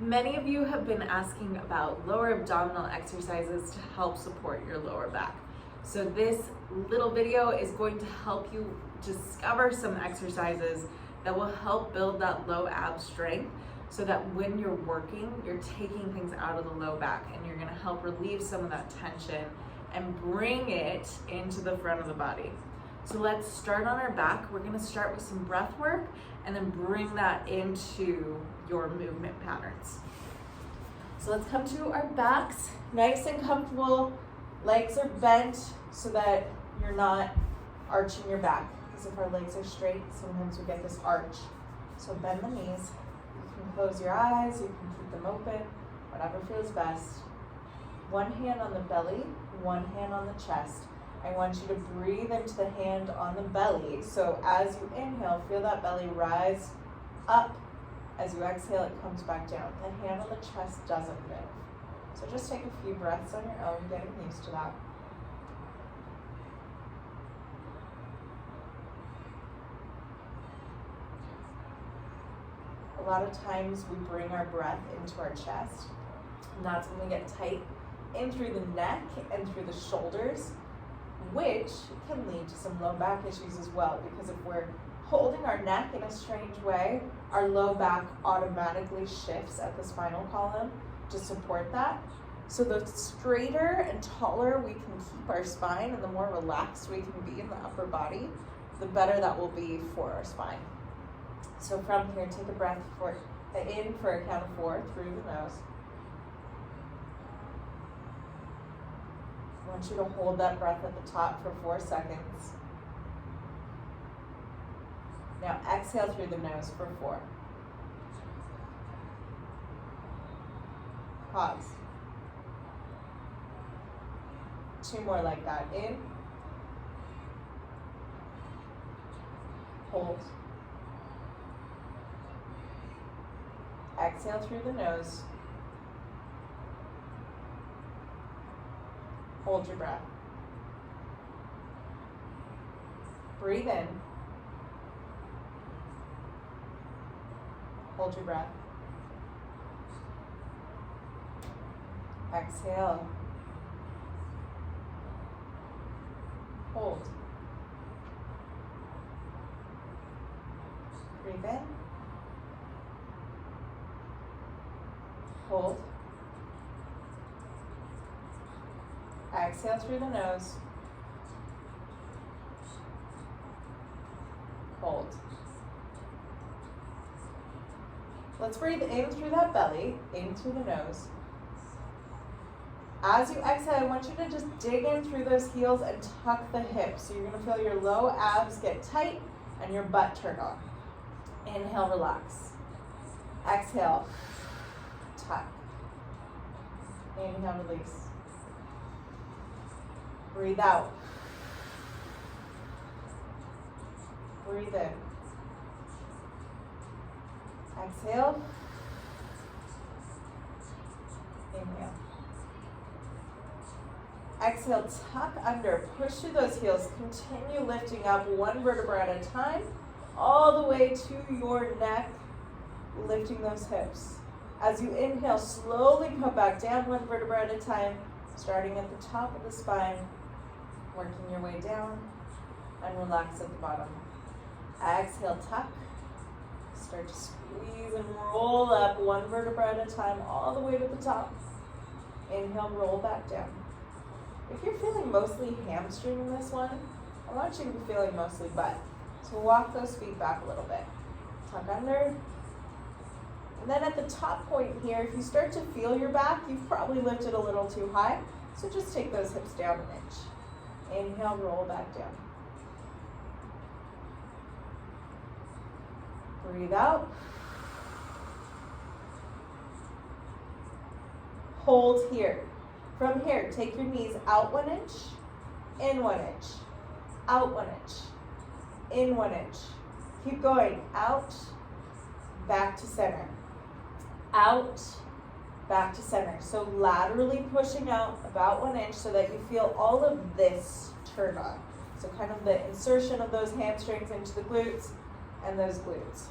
Many of you have been asking about lower abdominal exercises to help support your lower back. So this little video is going to help you discover some exercises that will help build that low ab strength so that when you're working, you're taking things out of the low back and you're gonna help relieve some of that tension and bring it into the front of the body. So let's start on our back. We're gonna start with some breath work and then bring that into your movement patterns. So let's come to our backs, nice and comfortable. Legs are bent so that you're not arching your back. Because if our legs are straight, sometimes we get this arch. So bend the knees. You can close your eyes, you can keep them open, whatever feels best. One hand on the belly, one hand on the chest. I want you to breathe into the hand on the belly. So as you inhale, feel that belly rise up. As you exhale, it comes back down. The hand on the chest doesn't move. So just take a few breaths on your own, getting used to that. A lot of times we bring our breath into our chest, and that's when we get tight in through the neck and through the shoulders, which can lead to some low back issues as well, because if we're holding our neck in a strange way, our low back automatically shifts at the spinal column to support that. So the straighter and taller we can keep our spine and the more relaxed we can be in the upper body, the better that will be for our spine. So from here, take a breath in for a count of 4 through the nose. I want you to hold that breath at the top for 4 seconds. Now exhale through the nose for 4. Pause. 2 more like that. In. Hold. Exhale through the nose. Hold your breath. Breathe in. Hold your breath. Exhale. Hold. Breathe in. Hold. Exhale through the nose. Hold. Let's breathe in through that belly, in through the nose. As you exhale, I want you to just dig in through those heels and tuck the hips. So you're going to feel your low abs get tight and your butt turn on. Inhale, relax. Exhale, tuck. Inhale, release. Breathe out. Breathe in. Exhale. Inhale. Exhale, tuck under, push through those heels, continue lifting up 1 vertebra at a time, all the way to your neck, lifting those hips. As you inhale, slowly come back down 1 vertebra at a time, starting at the top of the spine, working your way down, and relax at the bottom. Exhale, tuck, start to squeeze and roll up 1 vertebra at a time, all the way to the top. Inhale, roll back down. If you're feeling mostly hamstring in this one, I want you to be feeling mostly butt. So walk those feet back a little bit. Tuck under. And then at the top point here, if you start to feel your back, you've probably lifted a little too high. So just take those hips down an inch. Inhale, roll back down. Breathe out. Hold here. From here, take your knees out 1 inch, in 1 inch, out 1 inch, in 1 inch. Keep going, out, back to center, out, back to center. So laterally pushing out about 1 inch so that you feel all of this turn on. So kind of the insertion of those hamstrings into the glutes and those glutes.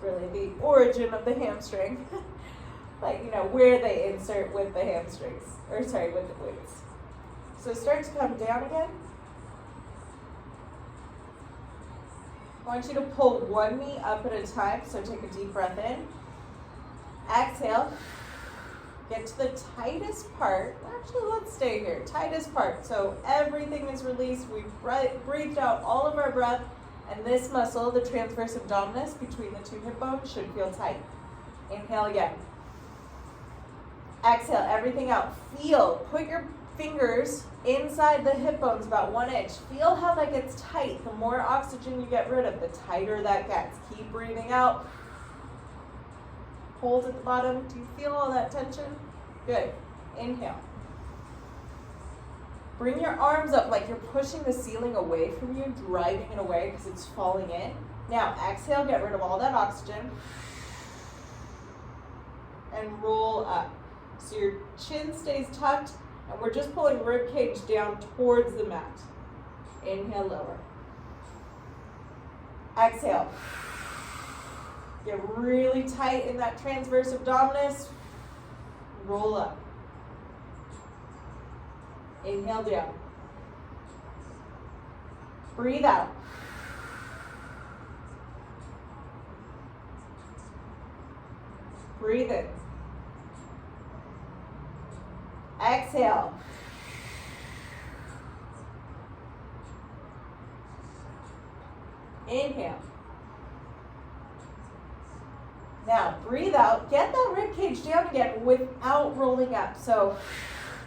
So really the origin of the hamstring. Like, you know, where they insert with the hamstrings, or sorry, with the glutes. So start to come down again. I want you to pull one knee up at a time, so take a deep breath in. Exhale. Get to the tightest part. Actually, let's stay here. Tightest part. So everything is released. We've breathed out all of our breath, and this muscle, the transverse abdominis between the two hip bones, should feel tight. Inhale again. Exhale, everything out. Feel, put your fingers inside the hip bones about 1 inch. Feel how that gets tight. The more oxygen you get rid of, the tighter that gets. Keep breathing out. Hold at the bottom. Do you feel all that tension? Good. Inhale. Bring your arms up like you're pushing the ceiling away from you, driving it away because it's falling in. Now, exhale, get rid of all that oxygen. And roll up. So your chin stays tucked, and we're just pulling rib cage down towards the mat. Inhale, lower. Exhale. Get really tight in that transverse abdominis. Roll up. Inhale down. Breathe out. Breathe in. Exhale. Inhale. Now breathe out. Get that rib cage down again without rolling up. So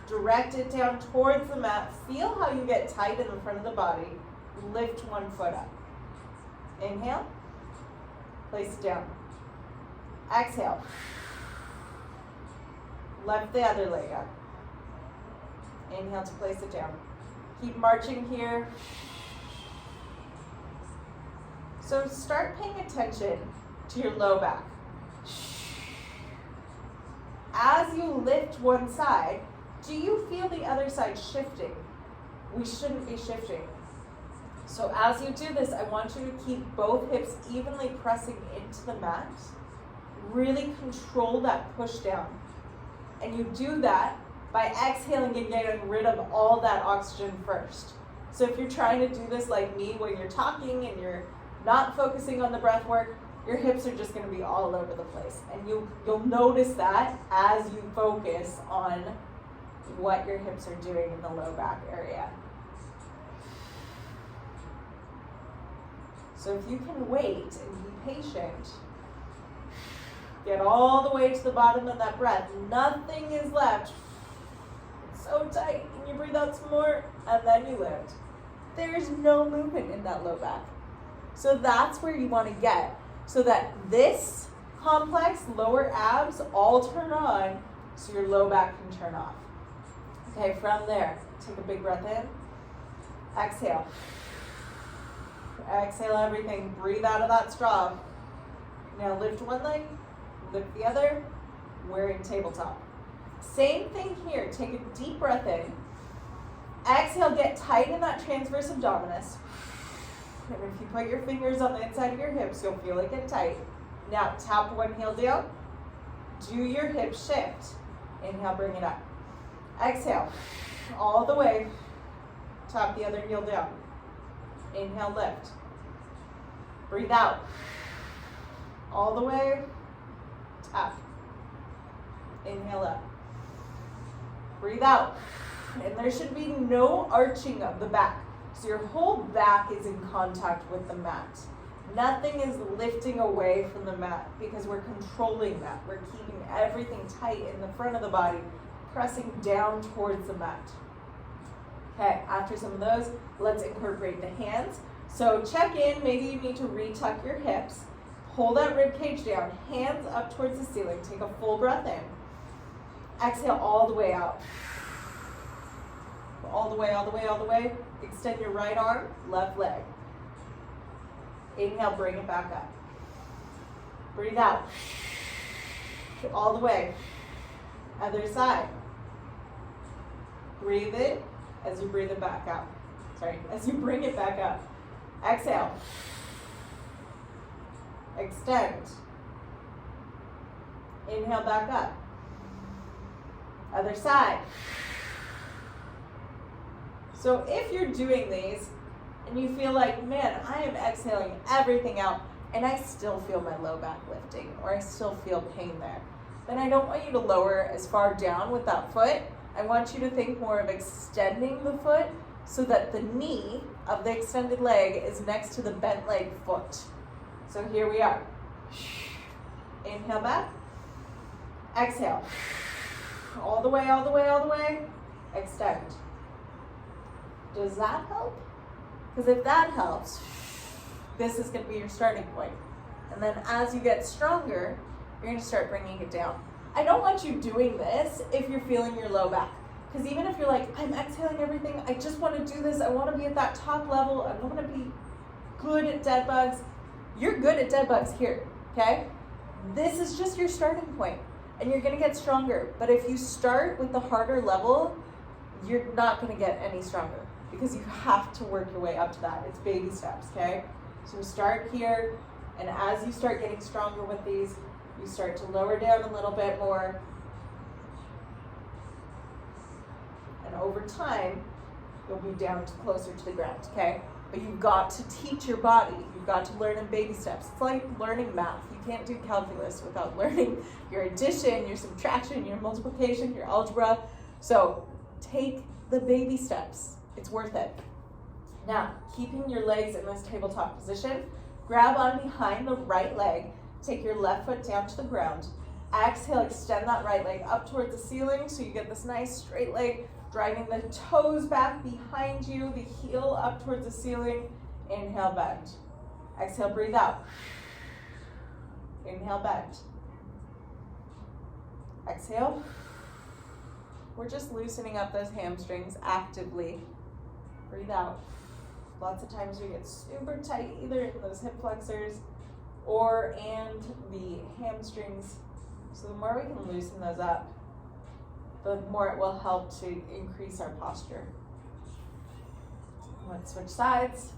direct it down towards the mat. Feel how you get tight in the front of the body. Lift one foot up. Inhale. Place it down. Exhale. Lift the other leg up. Inhale to place it down. Keep marching here. So start paying attention to your low back. As you lift one side, do you feel the other side shifting? We shouldn't be shifting. So as you do this, I want you to keep both hips evenly pressing into the mat. Really control that push down. And you do that by exhaling and getting rid of all that oxygen first. So if you're trying to do this like me, when you're talking and you're not focusing on the breath work, your hips are just going to be all over the place. And you'll notice that as you focus on what your hips are doing in the low back area. So if you can wait and be patient, get all the way to the bottom of that breath. Nothing is left. It's so tight. And you breathe out some more, and then you lift. There's no movement in that low back. So that's where you want to get, so that this complex, lower abs, all turn on, so your low back can turn off. Okay, from there, take a big breath in. Exhale. Exhale everything. Breathe out of that straw. Now lift one leg, lift the other. We're in tabletop. Same thing here. Take a deep breath in. Exhale, get tight in that transverse abdominis. And if you put your fingers on the inside of your hips, you'll feel it get tight. Now tap one heel down. Do your hip shift. Inhale, bring it up. Exhale, all the way. Tap the other heel down. Inhale, lift. Breathe out. All the way. Tap. Inhale up. Breathe out. And there should be no arching of the back. So your whole back is in contact with the mat. Nothing is lifting away from the mat because we're controlling that. We're keeping everything tight in the front of the body, pressing down towards the mat. Okay, after some of those, let's incorporate the hands. So check in, maybe you need to retuck your hips. Pull that rib cage down, hands up towards the ceiling. Take a full breath in. Exhale all the way out. All the way, all the way, all the way. Extend your right arm, left leg. Inhale, bring it back up. Breathe out. All the way. Other side. Breathe in as you breathe it back out. As you bring it back up. Exhale. Extend. Inhale back up. Other side. So if you're doing these and you feel like, man, I am exhaling everything out and I still feel my low back lifting or I still feel pain there, then I don't want you to lower as far down with that foot. I want you to think more of extending the foot so that the knee of the extended leg is next to the bent leg foot. So here we are. Inhale back. Exhale. All the way, all the way, all the way. Extend. Does that help? Because if that helps, this is going to be your starting point. And then as you get stronger, you're going to start bringing it down. I don't want you doing this if you're feeling your low back. Because even if you're like, I'm exhaling everything, I just want to do this, I want to be at that top level, I want to be good at dead bugs, you're good at dead bugs here, okay? This is just your starting point, and you're going to get stronger. But if you start with the harder level, you're not going to get any stronger because you have to work your way up to that. It's baby steps, okay? So start here, and as you start getting stronger with these, you start to lower down a little bit more. And over time, you'll be down to closer to the ground, okay? But you've got to teach your body. You've got to learn in baby steps. It's like learning math. You can't do calculus without learning your addition, your subtraction, your multiplication, your algebra. So take the baby steps. It's worth it. Now, keeping your legs in this tabletop position, grab on behind the right leg. Take your left foot down to the ground. Exhale, extend that right leg up towards the ceiling so you get this nice straight leg, driving the toes back behind you, the heel up towards the ceiling. Inhale, bend. Exhale, breathe out. Inhale, bend. Exhale. We're just loosening up those hamstrings actively. Breathe out. Lots of times we get super tight either in those hip flexors and the hamstrings. So the more we can loosen those up, the more it will help to increase our posture. Let's switch sides.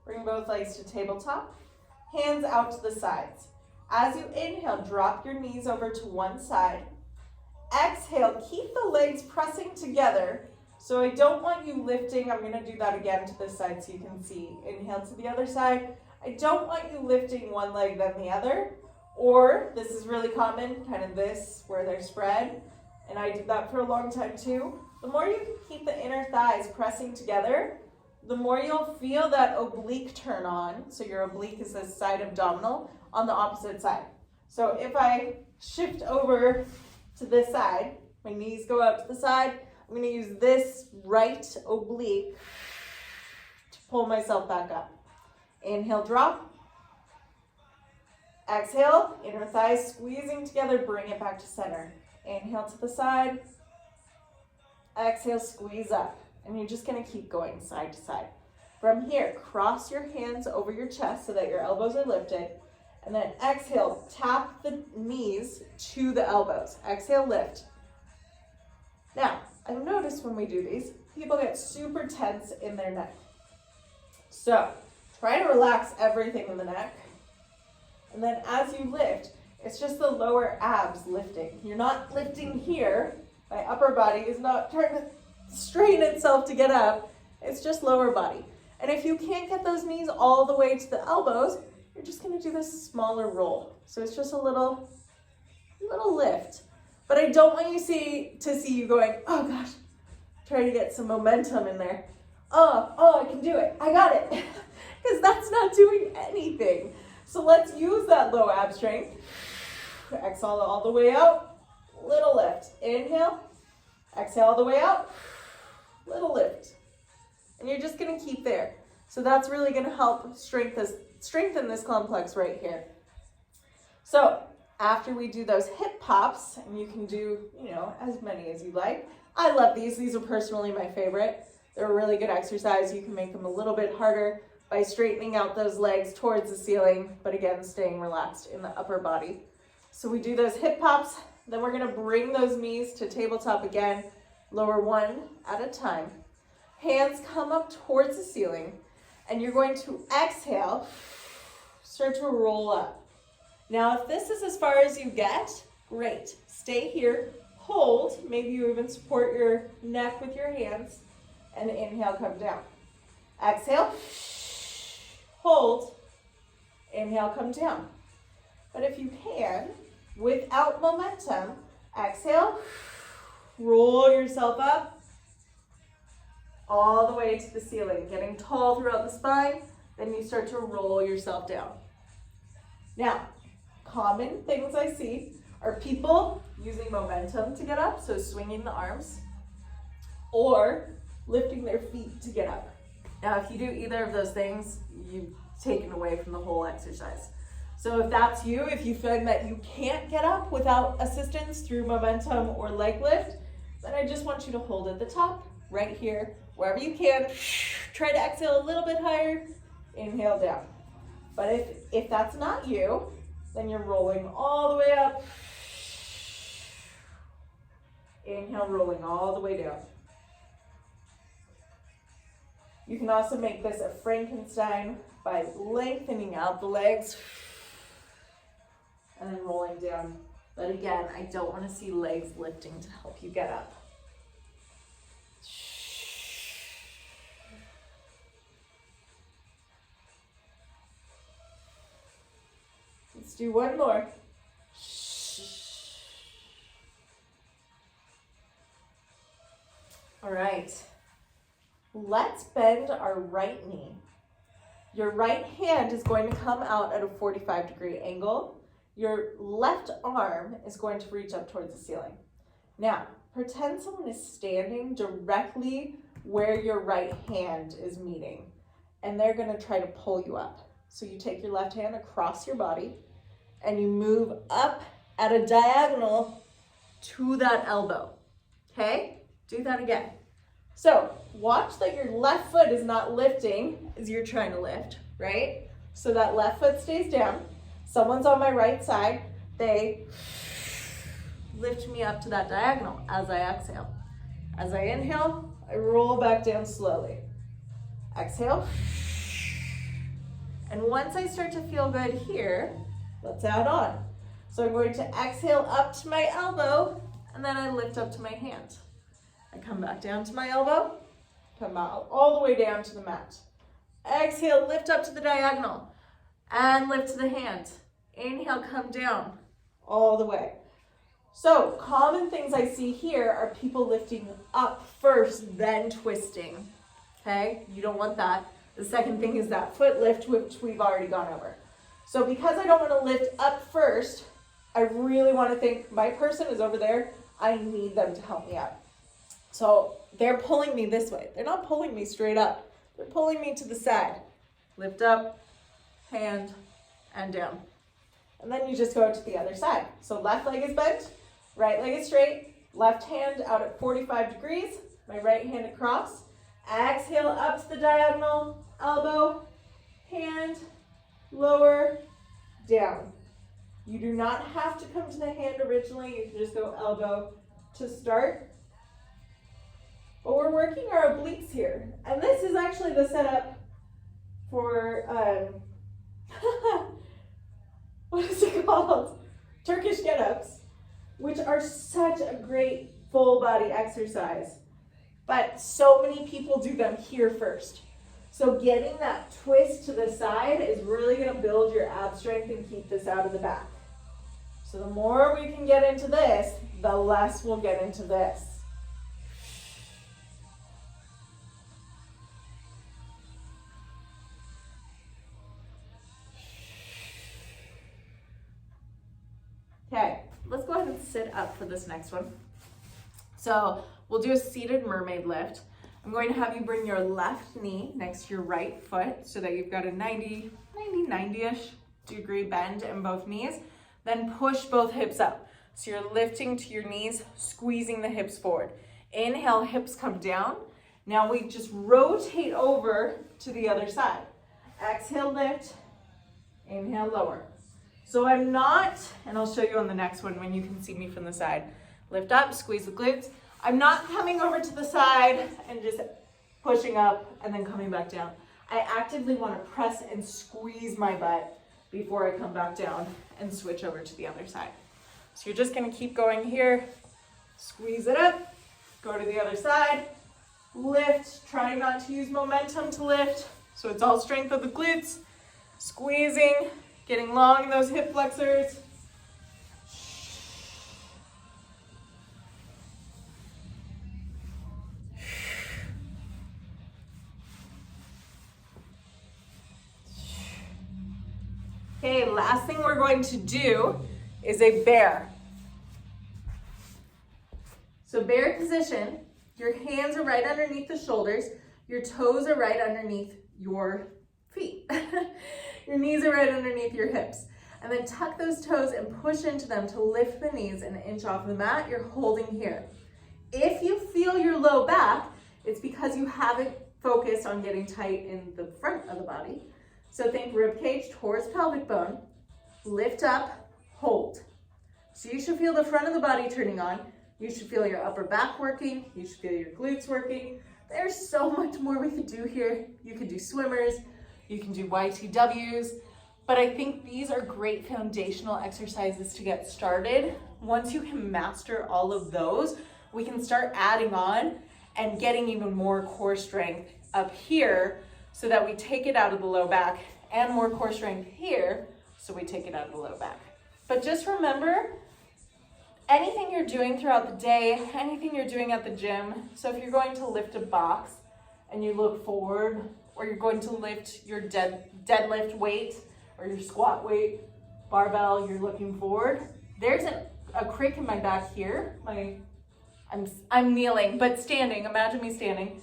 Bring both legs to tabletop, hands out to the sides. As you inhale, drop your knees over to one side. Exhale, keep the legs pressing together. So I don't want you lifting. I'm going to do that again to this side so you can see. Inhale to the other side. I don't want you lifting one leg then the other. Or, this is really common, kind of this, where they're spread. And I did that for a long time too. The more you can keep the inner thighs pressing together, the more you'll feel that oblique turn on. So your oblique is this side abdominal on the opposite side. So if I shift over to this side, my knees go out to the side, I'm going to use this right oblique to pull myself back up. Inhale, drop. Exhale, inner thighs squeezing together, bring it back to center. Inhale to the side. Exhale, squeeze up. And you're just going to keep going side to side. From here, cross your hands over your chest so that your elbows are lifted. And then exhale, tap the knees to the elbows. Exhale, lift. Now, I've noticed when we do these, people get super tense in their neck. So, try to relax everything in the neck. And then as you lift, it's just the lower abs lifting. You're not lifting here. My upper body is not trying to strain itself to get up. It's just lower body. And if you can't get those knees all the way to the elbows, you're just going to do this smaller roll. So it's just a little lift. But I don't want you to see you going, oh gosh, try to get some momentum in there. Oh, I can do it. I got it. Because that's not doing anything. So let's use that low ab strength. Exhale all the way out. Little lift. Inhale. Exhale all the way out. Little lift. And you're just going to keep there. So that's really going to help strengthen this complex right here. So after we do those hip pops, and you can do, as many as you like. I love these. These are personally my favorite. They're a really good exercise. You can make them a little bit harder, by straightening out those legs towards the ceiling, but again, staying relaxed in the upper body. So we do those hip pops, then we're gonna bring those knees to tabletop again, lower one at a time. Hands come up towards the ceiling, and you're going to exhale, start to roll up. Now, if this is as far as you get, great. Stay here, hold, maybe you even support your neck with your hands, and inhale, come down. Exhale, hold, inhale, come down. But if you can, without momentum, exhale, roll yourself up, all the way to the ceiling, getting tall throughout the spine, then you start to roll yourself down. Now, common things I see are people using momentum to get up, so swinging the arms, or lifting their feet to get up. Now, if you do either of those things, you've taken away from the whole exercise. So if that's you, if you find that you can't get up without assistance through momentum or leg lift, then I just want you to hold at the top, right here, wherever you can. Try to exhale a little bit higher, inhale down. But if that's not you, then you're rolling all the way up. Inhale, rolling all the way down. You can also make this a Frankenstein by lengthening out the legs and then rolling down. But again, I don't want to see legs lifting to help you get up. Let's do one more. All right. Let's bend our right knee. Your right hand is going to come out at a 45-degree angle. Your left arm is going to reach up towards the ceiling. Now, pretend someone is standing directly where your right hand is meeting, and they're going to try to pull you up. So you take your left hand across your body, and you move up at a diagonal to that elbow. Okay? Do that again. So watch that your left foot is not lifting as you're trying to lift, right? So that left foot stays down. Someone's on my right side. They lift me up to that diagonal as I exhale. As I inhale, I roll back down slowly. Exhale. And once I start to feel good here, let's add on. So I'm going to exhale up to my elbow, and then I lift up to my hand. I come back down to my elbow, come out all the way down to the mat. Exhale, lift up to the diagonal, and lift to the hand. Inhale, come down all the way. So common things I see here are people lifting up first, then twisting. Okay, you don't want that. The second thing is that foot lift, which we've already gone over. So because I don't want to lift up first, I really want to think my person is over there. I need them to help me up. So they're pulling me this way. They're not pulling me straight up. They're pulling me to the side. Lift up, hand, and down. And then you just go to the other side. So left leg is bent, right leg is straight, left hand out at 45 degrees, my right hand across. Exhale up to the diagonal, elbow, hand, lower, down. You do not have to come to the hand originally. You can just go elbow to start. But we're working our obliques here. And this is actually the setup for, what is it called? Turkish get-ups, which are such a great full body exercise. But so many people do them here first. So getting that twist to the side is really going to build your ab strength and keep this out of the back. So the more we can get into this, the less we'll get into this. Okay, let's go ahead and sit up for this next one. So we'll do a seated mermaid lift. I'm going to have you bring your left knee next to your right foot so that you've got a 90-ish degree bend in both knees. Then push both hips up. So you're lifting to your knees, squeezing the hips forward. Inhale, hips come down. Now we just rotate over to the other side. Exhale, lift. Inhale, lower. So I'm not, and I'll show you on the next one when you can see me from the side. Lift up, squeeze the glutes. I'm not coming over to the side and just pushing up and then coming back down. I actively want to press and squeeze my butt before I come back down and switch over to the other side. So you're just going to keep going here. Squeeze it up, go to the other side, lift, try not to use momentum to lift. So it's all strength of the glutes, squeezing, getting long in those hip flexors. Okay, last thing we're going to do is a bear. So bear position, your hands are right underneath the shoulders, your toes are right underneath your feet. Your knees are right underneath your hips. And then tuck those toes and push into them to lift the knees an inch off the mat. You're holding here. If you feel your low back, it's because you haven't focused on getting tight in the front of the body. So think rib cage towards pelvic bone, lift up, hold. So you should feel the front of the body turning on. You should feel your upper back working. You should feel your glutes working. There's so much more we could do here. You could do swimmers, you can do YTWs, but I think these are great foundational exercises to get started. Once you can master all of those, we can start adding on and getting even more core strength up here so that we take it out of the low back, and more core strength here so we take it out of the low back. But just remember, anything you're doing throughout the day, anything you're doing at the gym, so if you're going to lift a box and you look forward, or you're going to lift your deadlift weight or your squat weight, barbell, you're looking forward. There's a crick in my back here. I'm kneeling, but standing, imagine me standing.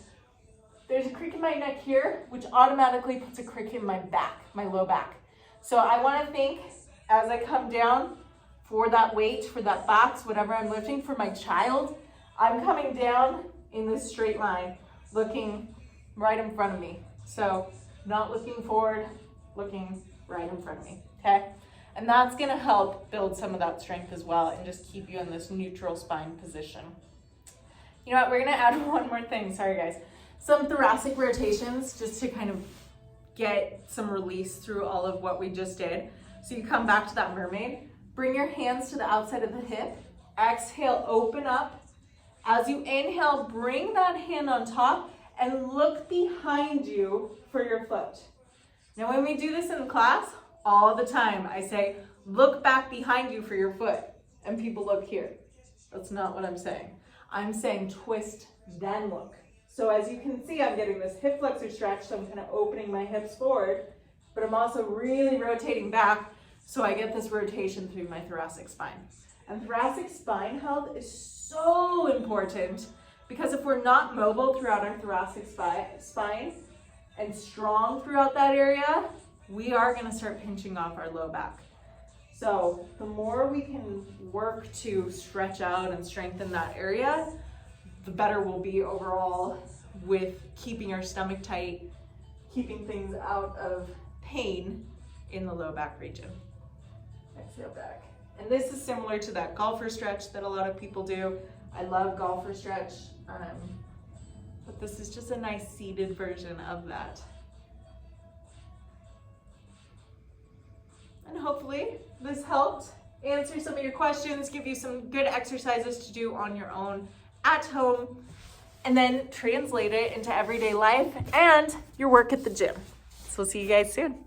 There's a crick in my neck here, which automatically puts a crick in my back, my low back. So I want to think as I come down for that weight, for that box, whatever I'm lifting, for my child, I'm coming down in this straight line, looking right in front of me. So not looking forward, looking right in front of me, okay? And that's gonna help build some of that strength as well and just keep you in this neutral spine position. You know what, we're gonna add one more thing, sorry guys. Some thoracic rotations just to kind of get some release through all of what we just did. So you come back to that mermaid, bring your hands to the outside of the hip, exhale, open up. As you inhale, bring that hand on top and look behind you for your foot. Now when we do this in class, all the time, I say, look back behind you for your foot, and people look here. That's not what I'm saying. I'm saying twist, then look. So as you can see, I'm getting this hip flexor stretch, so I'm kind of opening my hips forward, but I'm also really rotating back, so I get this rotation through my thoracic spine. And thoracic spine health is so important because if we're not mobile throughout our thoracic spine and strong throughout that area, we are going to start pinching off our low back. So the more we can work to stretch out and strengthen that area, the better we'll be overall with keeping our stomach tight, keeping things out of pain in the low back region. Exhale back. And this is similar to that golfer stretch that a lot of people do. I love golfer stretch, but this is just a nice seated version of that. And hopefully this helped answer some of your questions, give you some good exercises to do on your own at home, and then translate it into everyday life and your work at the gym. So we'll see you guys soon.